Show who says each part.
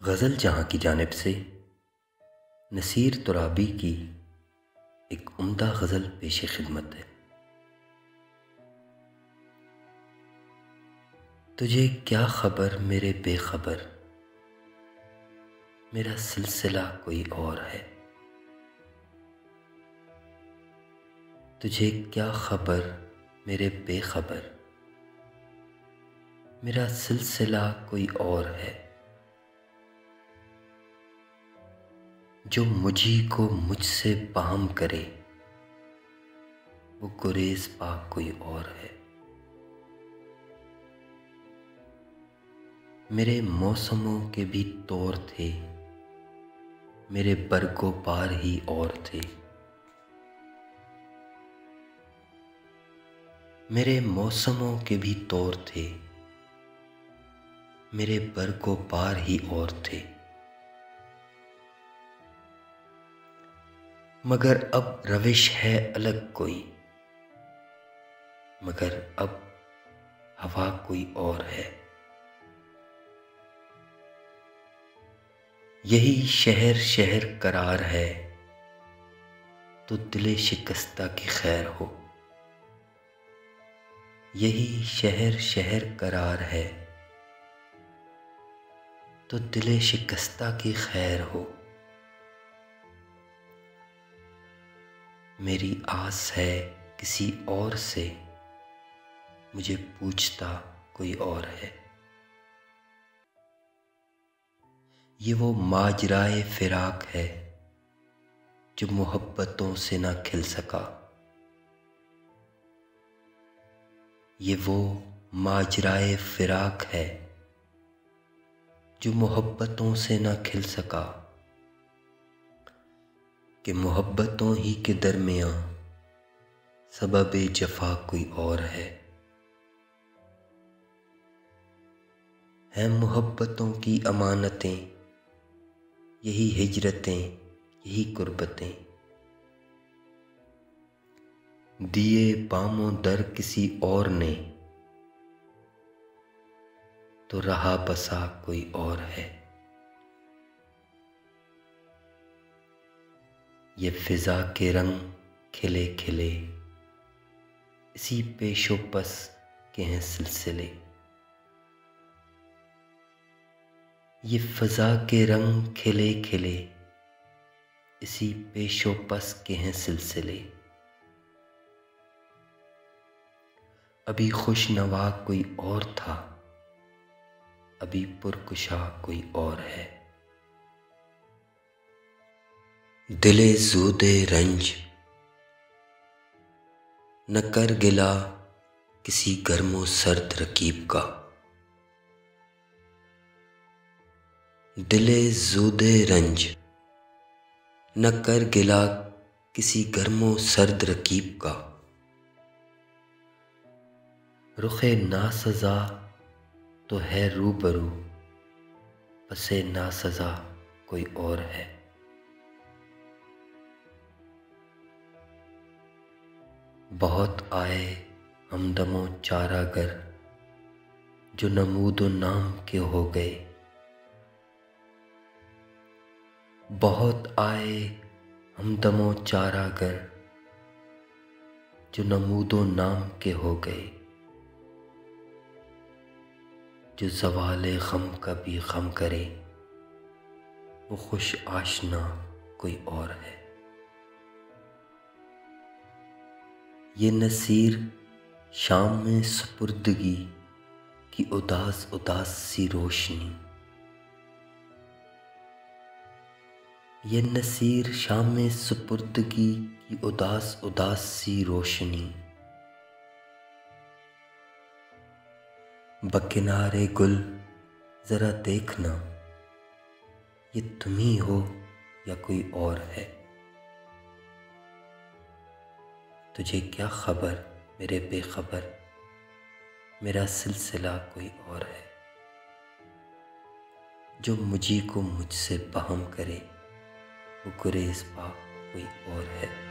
Speaker 1: गज़ल जहाँ की जानिब से नसीर तुराबी की एक उम्दा गज़ल पेश खिदमत है। तुझे क्या खबर मेरे बेखबर, मेरा सिलसिला कोई और है। तुझे क्या खबर मेरे बेखबर, मेरा सिलसिला कोई और है। जो मुझी को मुझसे बाहम करे, वो गुरेज पा कोई और है। मेरे मौसमों के भी तौर थे, मेरे बरगो पार ही और थे। मेरे मौसमों के भी तौर थे, मेरे बरगो पार ही और थे। मगर अब रविश है अलग कोई, मगर अब हवा कोई और है। यही शहर शहर करार है, तो दिले शिकस्ता की खैर हो। यही शहर शहर करार है, तो दिले शिकस्ता की खैर हो। मेरी आस है किसी और से, मुझे पूछता कोई और है। ये वो माजराए फिराक है, जो मोहब्बतों से ना खिल सका। ये वो माजराए फिराक है, जो मोहब्बतों से ना खिल सका। कि मोहब्बतों ही के दरमियाँ सबबे जफा कोई और है मोहब्बतों की अमानतें, यही हिजरतें, यही कुर्बतें। दिए बामों दर किसी और ने, तो रहा बसा कोई और है। ये फिजा के रंग खिले खिले, इसी पेशो पस के हैं सिलसिले। ये फिजा के रंग खिले खिले, इसी पेशो पस के हैं सिलसिले। अभी खुशनवा कोई और था, अभी पुरकुशा कोई और है। दिले ज़ूदे रंज न कर गिला किसी गर्मो सर्द रकीब का। दिले ज़ूदे रंज न कर गिला किसी गर्मो सर्द रकीब का। रुखे नासज़ा तो है रूबरू, बसे नासज़ा कोई और है। बहुत आए हमदमो चारागर, जो नमूदो नाम के हो गए। बहुत आए हमदमो चारागर, जो नमूदो नाम के हो गए। जो ज़वाले गम का भी गम करे, वो खुश आशना कोई और है। ये नसीर शाम में सुपुर्दगी की उदास उदास सी रोशनी। ये नसीर शाम में सुपुर्दगी की उदास उदास सी रोशनी। बकिनारे गुल ज़रा देखना, ये तुम ही हो या कोई और है। तुझे क्या खबर मेरे बेखबर, मेरा सिलसिला कोई और है। जो मुझी को मुझसे बाहम करे, वो गुरेज पा कोई और है।